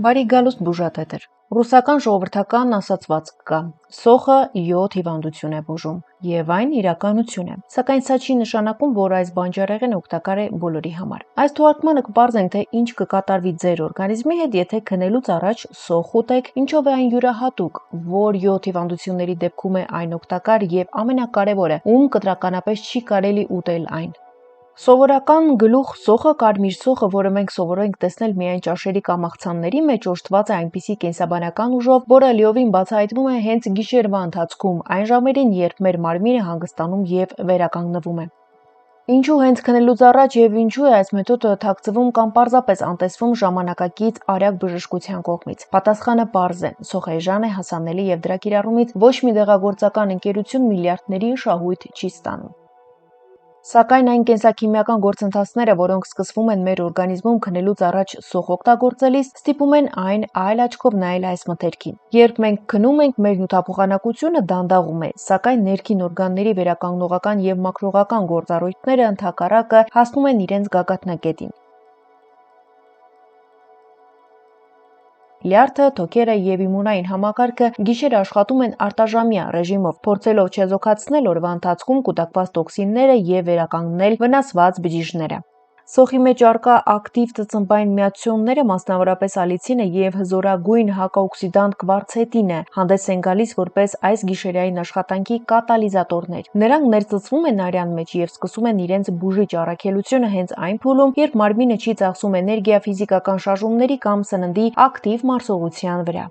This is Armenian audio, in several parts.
Բարի գալուստ բուժատետեր։ Ռուսական ժողովրդական ասացվածք կա. սոխը 7 հիվանդություն է բուժում, եւ այն իրականություն է։ Սակայն սա չի նշանակում, որ այս բանջարեղենը օգտակար է բոլորի համար։ Այս թողարկմանը կպարզենք, թե ինչ կկատարվի ձեր օրգանիզմի հետ, եթե քնելուց առաջ սոխ ուտեք, ինչով է այն յուրահատուկ, որ 7 հիվանդությունների դեպքում է այն օգտակար եւ ամենակարևորը, ում կտրականապես չի կարելի ուտել այն։ Սովորական գլուխ սոխը, կարմիր սոխը, որը մենք սովորել ենք տեսնել միայն ճաշերի կամ աղցանների մեջ, օժտված է այնպիսի կենսաբանական ուժով, որը լիովին բացահայտվում է հենց գիշերվա ընթացքում, այն ժամերին, երբ մեր մարմինը հանգստանում եւ վերականգնվում է։ Ինչու հենց քնելուց առաջ եւ ինչու է այս մեթոդը թաքցվում կամ պարզապես անտեսվում ժամանակակից արագ բժշկության կողմից։ Պատասխանը պարզ է. սոխեժան է հասանելի եւ դրա կիրառումից ոչ մի դեղագործական ընկերություն միլիարդների շահույթ չի ստանում։ Սակայն այն կենսաքիմիական գործընթացները, որոնք սկսվում են մեր օրգանիզմում քնելուց առաջ սոխ օգտագործելիս, ստիպում են այն այլ աչքով նայել այս մթերքին։ Երբ մենք քնում ենք, մեր նյութափոխանակությունը դանդաղում է, սակայն ներքին օրգանների վերականգնողական եւ մաքրողական գործառույթները ընդհակառակը հասնում են իրենց գագաթնակետին։ Լյարդը, թոքերը եւ իմունային համակարգը գիշերը աշխատում են արտաժամյա ռեժիմով, փորձելով չեզոքացնել օրվա ընթացքում կուտակված տոքսինները եւ վերականգնել վնասված բջիջները։ Սոխի մեջ առկա ակտիվ ծծմբային միացությունները, մասնավորապես ալիցինը եւ հզորագույն հակաօքսիդանտ կվարցետինը, հանդես են գալիս որպես այս գիշերային աշխատանքի կատալիզատորներ։ Նրանք ներծծվում են արյան մեջ եւ սկսում են իրենց բուժիչ առաքելությունը հենց այն փուլում, երբ մարմինը չի ծախսում էներգիա ֆիզիկական շարժումների կամ սննդի ակտիվ մարսողության վրա։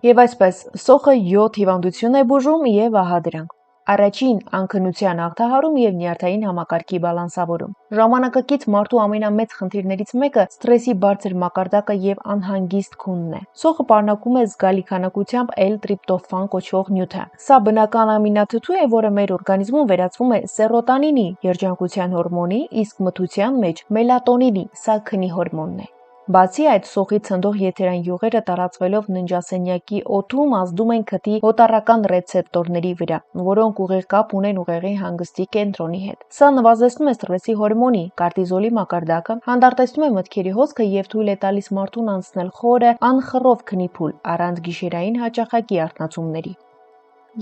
Եվ այսպես, սոխը 7 հիվանդություն է բուժում եւ ահա դրանք։ Առաջին անքնության աղթահարում եւ նյարդային համակարգի բալանսավորում։ Ժամանակակից մարդու ամենամեծ խնդիրներից մեկը սթրեսի բարձր մակարդակը եւ անհանգիստ քունն է։ Սոխը պարունակում է զգալի քանակությամբ L-տրիպտոֆան կոչվող նյութը։ Սա բնական ամինաթթու է, որը մեր օրգանիզմում վերածվում է սերոտոնինի, երջանկության հորմոնի, իսկ մթության մեջ մելատոնինի, սա քնի հորմոնն է։ Բացի այդ, սոխի ցնդող եթերային յուղերը տարածվելով ննջասենյակի օդում ազդում են քթի օտարական ռեցեպտորների վրա, որոնք ուղիղ կապ ունեն ուղեղի հանգստի կենտրոնի հետ։ Սա նվազեցնում է սթրեսի հորմոնի, կորտիզոլի մակարդակը, հանդարտեցնում է մտքերի հոսքը եւ թույլ է տալիս մարդուն անցնել խորը, անխռով քնի փուլ, առանց գիշերային հաճախակի արթնացումների։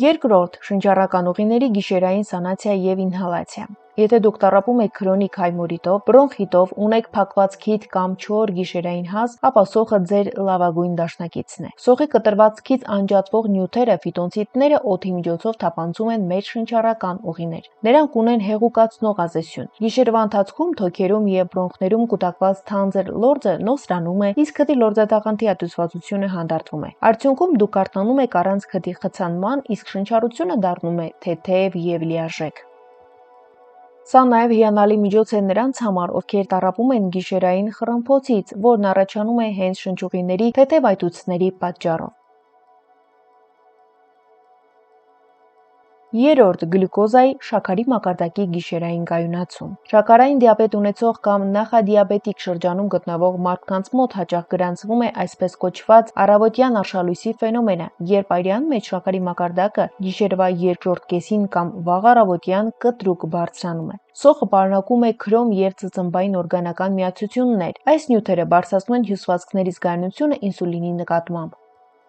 Երկրորդ, շնչառական ուղիների գիշերային սանացիա եւ ինհալացիա։ Եթե դուք տառապում եք քրոնիկ հայմորիտով, բրոնխիտով, ունեք փակված քիթ կամ չոր գիշերային հազ, ապա սոխը ձեր լավագույն դաշնակիցն է։ Սոխի կտրվածքից անջատվող նյութերը, ֆիտոնցիդները օդի միջոցով թափանցում են մեր շնչառական ուղիներ։ Նրանք ունեն հեղուկացնող ազդեցություն։ Գիշերվա ընթացքում թոքերում եւ բրոնխներում կուտակված թանձր լորձը նոսրանում է, իսկ քթի լորձաթաղանթի ատուսվածությունը հանդարտվում է։ Արդյունքում դուք արթնանում եք առանց քթի խցանման, իսկ շնչառությունը դառնում է թեթև եւ լիարժեք։ Սա նաև հիանալի միջոց է նրանց համար, ովքեր տառապում են գիշերային խռմփոցից, որն առաջանում է հենց շնչուղիների թեթև այտուցների պատճառով։ Երրորդ, գլյուկոզայի շաքարի մակարդակի գիշերային կայունացում։ Շաքարային դիաբետ ունեցող կամ նախադիաբետիկ շրջանում գտնվող մարդկանց մոտ հաճախ գրանցվում է այսպես կոչված առավոտյան արշալույսի ֆենոմենը, երբ արյան մեջ շաքարի մակարդակը գիշերվա երկրորդ կեսին կամ վաղ առավոտյան կտրուկ բարձրանում է։ Սոխը պարունակում է քրոմ եւ ծծմբային օրգանական միացություններ։ Այս նյութերը բարձրացնում են հյուսվածքների զգայունությունը ինսուլինի նկատմամբ։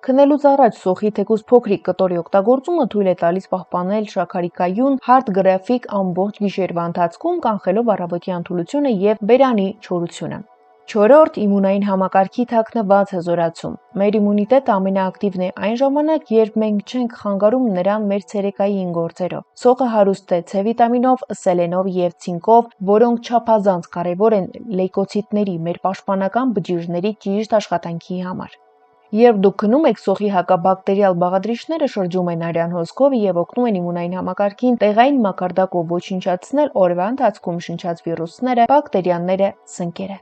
Քնելուց առաջ սոխի թեկուզ փոքրիկ կտորի օգտագործումը թույլ է տալիս պահպանել շաքարի կայուն, հարթ գրաֆիկ ամբողջ գիշերվա ընթացքում, կանխելով առավոտյան թուլությունը եւ բերանի չորությունը։ Չորրորդ, իմունային համակարգի թաքնված հզորացում։ Մեր իմունիտետը ամենաակտիվն է այն ժամանակ, երբ մենք չենք խանգարում նրան մեր ցերեկային գործերով։ Սոխը հարուստ է C վիտամինով, սելենով եւ ցինկով, որոնք չափազանց կարեւոր են լեյկոցիտների, մեր պաշտպանական բջիջների ճիշտ աշխատանքի համար։ Երբ դուք քնում եք, սոխի հակաբակտերիալ բաղադրիչները շրջում են արյան հոսքով եւ օգնում են իմունային համակարգին տեղային մակարդակով ոչնչացնել օրվա ընթացքում շնչած վիրուսները, բակտերիաները, սնկերը։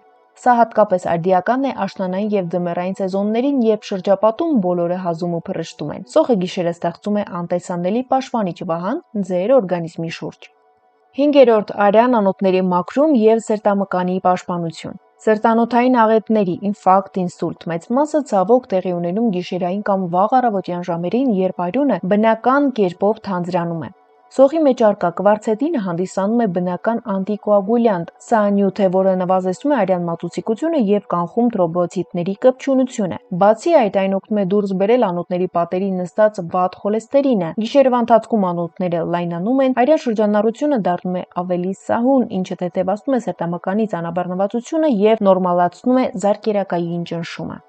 Սա հատկապես արդիական է աշնանային եւ ձմեռային սեզոններին, երբ շրջապատում բոլորը հազում ու փռշտում են։ Սոխը գիշերը ստեղծում է անտեսանելի պաշտպանիչ վահան ձեր օրգանիզմի շուրջ։ 5-րդ, արյան անոթների մաքրում եւ սրտամկանի պաշտպանություն։ Սրտանոթային աղետների, ինֆարկտ, ինսուլտ մեծ մասը ցավոք տեղի ունենում գիշերային կամ վաղ առավոտյան ժամերին, երբ արյունը բնական կերպով թանձրանում է։ Սոխի մեջ առկա կվարցետինը հանդիսանում է բնական անտիկոագուլյանտ։ Սա նյութ է, որը նվազեցնում է արյան մատուցիկությունը եւ կանխում թրոմբոցիտների կպչունությունը։ Բացի այդ, այն օգնում է դուրս բերել անոթների պատերին նստած վատ խոլեստերինը։ Գիշերվա ընթացքում անոթները լայնանում են, արյան շրջանառությունը դառնում է ավելի սահուն, ինչը թեթևացնում է սրտամկանի ծանրաբեռնվածությունը եւ նորմալացնում է զարկերակային ճնշումը։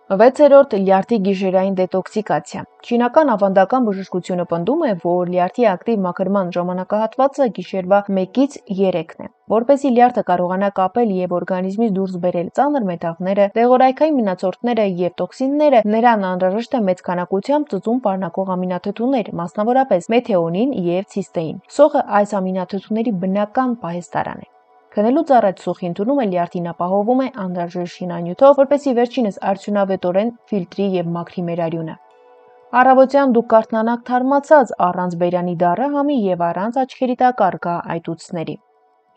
6. Լյարդի գիշերային դետոքսիկացիա։ Չինական ավանդական բժշկությունը պնդում է, որ լյարդի ակտիվ մաքրման ժամանակահատվածը գիշերվա 1-ից 3-ն է, որպեսզի լյարդը կարողանա կապել եւ օրգանիզմից դուրս բերել ծանր մետաղները, դեղորայքային մնացորդները եւ տոքսինները, նրան անհրաժեշտ է մեծ քանակությամբ ծծում պարունակող ամինաթթուներ, մասնավորապես մեթիոնին եւ ցիստեին։ Սոխը այս ամինաթթուների բնական պահեստարան է։ Քնելուց առաջ սոխի ընդունումը լյարդին ապահովում է անհրաժեշտ շինանյութով, որպեսզի վերջինս արդյունավետորեն ֆիլտրի եւ մաքրի մեր արյունը։ Առավոտյան դուք կարթնանաք թարմացած, առանց բերանի դառը համի եւ առանց աչքերի տակ առկա այտուցների։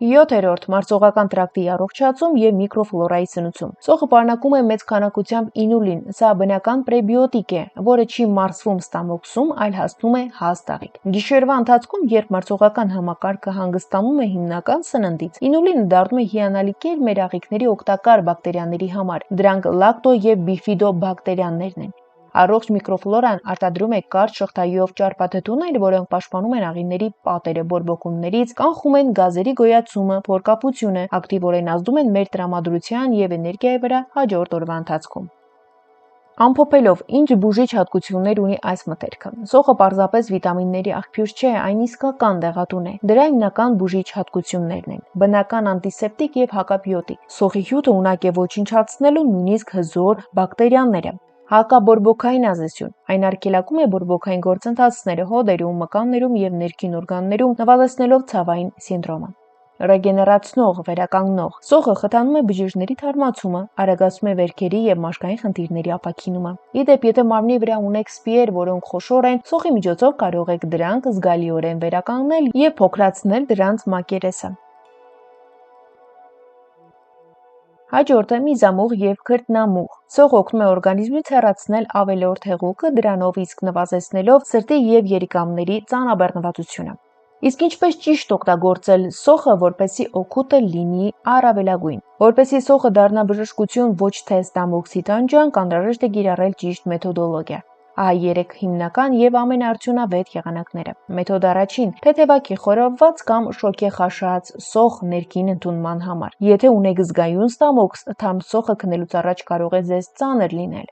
7. Մարսողական տրակտի առողջացում եւ միկրոֆլորայի սնուցում։ Սոխը պարունակում է մեծ քանակությամբ ինուլին։ Սա բնական պրեբիոտիկ է, որը չի մարսվում ստամոքսում, այլ հասնում է հաստաղիկ։ Գիշերվա ընթացքում, երբ մարսողական համակարգը հանգստանում է հիմնական սննդից, ինուլինը դառնում է հիանալի կեր մեր աղիքների օգտակար բակտերիաների համար։ Դրանք լակտո եւ բիֆիդո բակտերիաներն են։ Առողջ միկրոֆլորան արտադրում է կարճ շղթայով ճարպաթթուներ, որոնք պաշտպանում են աղիների պատերը բորբոքումներից, կանխում են գազերի գոյացումը, փորկապությունը, ակտիվորեն ազդում են մեր տրամադրության եւ էներգիայի վրա հաջորդ օրվա ընթացքում։ Ամփոփելով, ինչ բուժիչ հատկություններ ունի այս մթերքը։ Սոխը պարզապես վիտամինների աղբյուր չէ, այն իսկական դեղատուն է։ Դրա հիմնական բուժիչ հատկություններն են՝ բնական անտիսեպտիկ եւ հակաբիոտիկ։ Սոխի հյութը ունակ է ոչնչացնելու նույնիսկ հզոր բակտերիաները։ Հակաբորբոքային ազդեցություն։ Այն արգելակում է բորբոքային գործընթացները հոդերում, մկաններում եւ ներքին օրգաններում, նվազեցնելով ցավային սինդրոմը։ Ռեգեներացնող, վերականգնող։ Սոխը խթանում է բջիջների թարմացումը, արագացնում է վերքերի եւ մաշկային խնդիրների ապաքինումը։ Իդեպ, եթե մարմնի վրա ունեք սպիեր, որոնք խոշոր են, սոխի միջոցով կարող եք դրանք զգալիորեն վերականգնել եւ փոքրացնել դրանց մակերեսը։ Հաջորդը միզամուղ եւ քրտնամուղ։ Սոխը օգնում է օրգանիզմից հեռացնել ավելորդ հեղուկը, դրանով իսկ նվազեցնելով սրտի եւ երիկամների ծանրաբեռնվածությունը։ Իսկ ինչպես ճիշտ օգտագործել սոխը, որպեսզի օգուտը լինի առավելագույն։ Որպեսզի սոխը դառնա բժշկություն ոչ թե ստամոքսի տանջանք, անհրաժեշտ է կիրառել ճիշտ մեթոդոլոգիա։ Ահա 3 հիմնական եւ ամենաարդյունավետ եղանակները։ Մեթոդ առաջին՝ թեթևակի խորոված կամ շոկեխաշած սոխ ներքին ընդունման համար։ Եթե ունեք զգայուն ստամոքս, թարմ սոխը քնելուց առաջ կարող է ձեզ ծանր լինել։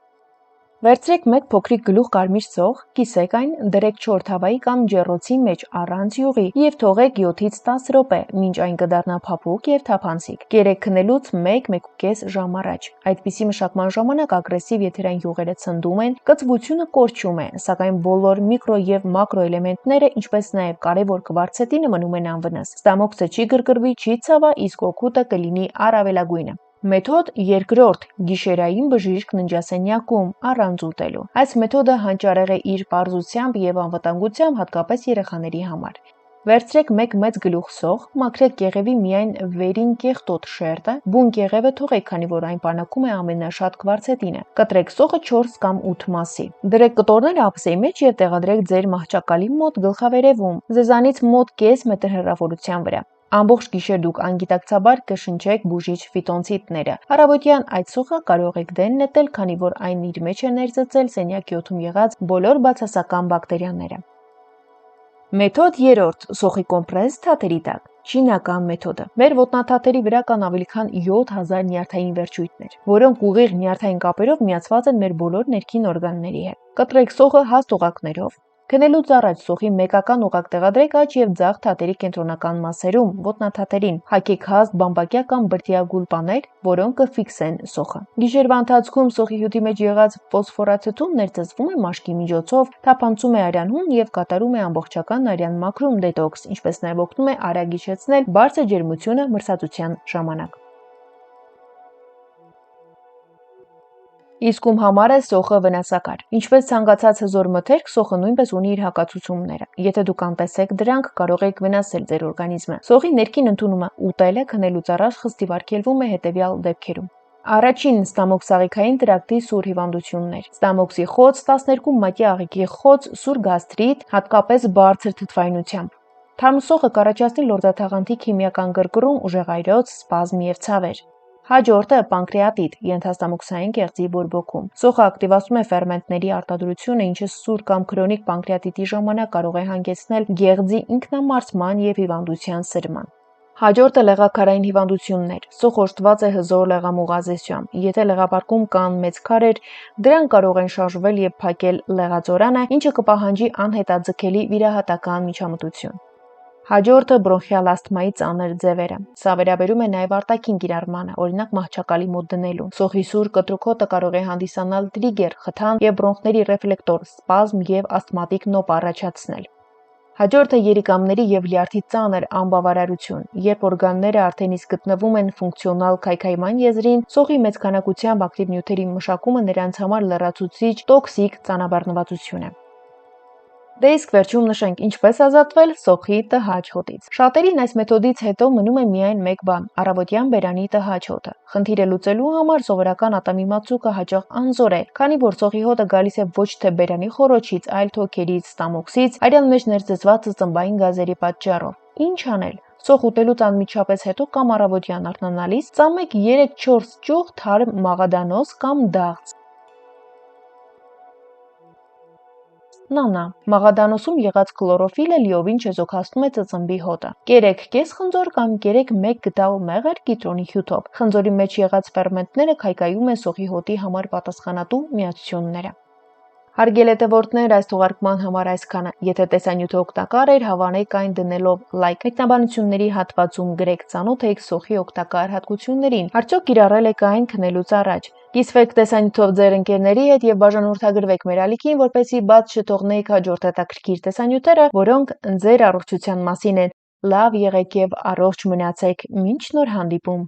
Վերցրեք մեկ փոքրիկ գլուխ կարմիր սոխ, կիսեք այն, դրեք 4 թավայի կամ ջեռոցի մեջ առանց յուղի եւ թողեք 7-ից 10 րոպե, մինչ այն կդառնա փափուկ եւ թափանցիկ։ Կերեք քնելուց 1-1.5 ժամ առաջ։ Այդպիսի մշակման ժամանակ ագրեսիվ եթերային յուղերը ցնդում են, կծվությունը կորչում է, սակայն բոլոր միկրո եւ մակրո էլեմենտները, ինչպես նաեւ կարեւոր կվարցետինը մնում են անվնաս։ Ստամոքսը չի գրգռվի, չի ցավա, իսկ օգուտը կլինի առավելագույնը։ Մեթոդ երկրորդ՝ գիշերային բժիշկ ննջասենյակում առանց ուտելու։ Այս մեթոդը հանճարեղ է իր պարզությամբ եւ անվտանգությամբ, հատկապես երեխաների համար։ Վերցրեք մեկ մեծ գլուխ սոխ, մաքրեք կեղևի միայն վերին կեղտոտ շերտը, բուն կեղևը թողեք, քանի որ այն պարունակում է ամենաշատ կվարցետինը։ Կտրեք սոխը 4 կամ 8 մասի։ Դրեք կտորները ափսեի մեջ եւ տեղադրեք ձեր մահճակալի մոտ գլխավերևում, ձեզանից մոտ կես մետր հեռավորության վրա։ Ամբողջ գիշեր դուք անգիտակցաբար կշնչեք բուժիչ ֆիտոնցիդները։ Առավոտյան այդ սոխը կարող եք դեն նետել, քանի որ այն իր մեջ է ներծծել սենյակի օդում եղած բոլոր բացասական բակտերիաները։ Մեթոդ 3. Սոխի կոմպրես թաթերի տակ։ Չինական մեթոդը։ Մեր ոտնաթաթերի վրա կան ավելի քան 7000 նյարդային վերջույթներ, որոնք ուղիղ նյարդային կապերով միացված են մեր բոլոր ներքին օրգանների հետ։ Կտրեք սոխը հաստ օղակներով։ Քնելուց առաջ սոխի մեկական օղակ տեղադրեք աջ եւ ձախ թաթերի կենտրոնական մասերում, ոտնաթաթերին։ Հագեք հաստ բամբակյա կամ բրդյա գուլպաներ, որոնք կֆիքսեն սոխը։ Գիշերվա ընթացքում սոխի հյութի մեջ եղած ֆոսֆորաթթուն ներծծվում է մաշկի միջոցով, թափանցում է արյան եւ կատարում է ամբողջական արյան մաքրում դետոքս, ինչպես նաեւ օգնում է արագ իջեցնել բարձր ջերմությունը մրսածության ժամանակ։ Իսկ ում համար է սոխը վնասակար։ Ինչպես ցանկացած հզոր մթերք, սոխը նույնպես ունի իր հակացությունները։ Եթե դուք անտեսեք դրանք, կարող եք վնասել ձեր օրգանիզմը։ Սոխի ներքին ընդունումը ուտելը քնելուց առաջ խստիվ արգելվում է հետևյալ դեպքերում։ Առաջին ստամոքսաղիքային տրակտի սուր հիվանդություններ: Ստամոքսի խոց, 12 մակի աղիքի խոց, սուր գաստրիտ, հատկապես բարձր թթվայնությամբ: Թարմսոխը կառաջացնի լորձաթաղանթի քիմիական գրգռում, ուժեղայրոց, սպազմ և ցավեր: Հաջորդը պանկրեատիտ, ենթաստամոքսային կեղծի բորբոքում: Սոխը ակտիվացնում է ֆերմենտների արտադրությունը, ինչը սուր կամ քրոնիկ պանկրեատիտի ժամանակ կարող է հանգեցնել գեղձի ինքնամարսման և հիվանդության սրման: Հաջորդը լեղաքարային հիվանդություններ: Սոխը օժտված է հզոր լեղամուղազեսյամբ: Եթե լեղապարկում կան մեծ քարեր, դրանք կարող են շարժվել և փակել լեղածորանը, ինչը կպահանջի անհետաձգելի վիրահատական միջամտություն: Հաջորդը բրոնխիալ ասթմայի ծանր ձևերը: Սա վերաբերում է նաև արտաքին կիրառմանը, օրինակ մահճակալի մոտ դնելուն: Սոխի սուր կտրուկ հոտը կարող է հանդիսանալ տրիգեր, խթան և բրոնխների ռեֆլեկտոր սպազմ և ասթմատիկ նոպ առաջացնել: Հաջորդը երիկամների և լյարդի ծանր անբավարարություն: Երբ օրգանները արդեն իսկ գտնվում են ֆունկցիոնալ քայքայման եզրին, սոխի մեծ քանակությամբ ակտիվ նյութերի մշակումը նրանց համար լրացուցիչ տոքսիկ ծանաբեռնվածություն է: Դե իսկ վերջում նշենք ինչպես ազատվել սոխի տհաճ հոտից: Շատերին այս մեթոդից հետո մնում է միայն մեկ բան՝ առավոտյան բերանի տհաճ հոտը: Խնդիրը լուծելու համար սովորական ատամի մածուկը հաճախ անզոր է, քանի որ սոխի հոտը գալիս է ոչ թե բերանի խոռոչից, այլ թոքերից, ստամոքսից, արյան մեջ ներծծված ծծմբային գազերի պատճառով: Ինչ անել: Սոխ ուտելուց անմիջապես հետո կամ առավոտյան արթնանալիս ծամեք 3-4 ճյուղ թարմ մաղադանոց կամ դաղձ: Նանա: Մաղադանոսում եղած քլորոֆիլը լիովին չեզոքացնում է ծծմբի հոտը: Կերեք կես խնձոր կամ կերեք 1 գդալ մեղր կիտրոնի հյութով: Խնձորի մեջ եղած ֆերմենտները քայքայում են սոխի հոտի համար պատասխանատու միացությունները: Հարգելի հետևորդներ, այս թողարկման համար այսքանը: Եթե տեսանյութը օգտակար էր, հավանեք այն դնելով լայք: Մեկնաբանությունների հատվածում գրեք ծանոթ եք սոխի օգտակար հատկություններին: Արդյոք կիրառել եք այն քնելուց առաջ: Կիսվեք տեսանյութով ձեր ընկերների հետ և բաժանորդագրվեք մեր ալիքին, որպեսզի բաց չթողնեք հաջորդ հետաքրքիր տեսանյութերը, որոնք ձեր առողջության մասին են: Լավ եղեք և առողջ մնացեք: Մինչ նոր հանդիպում: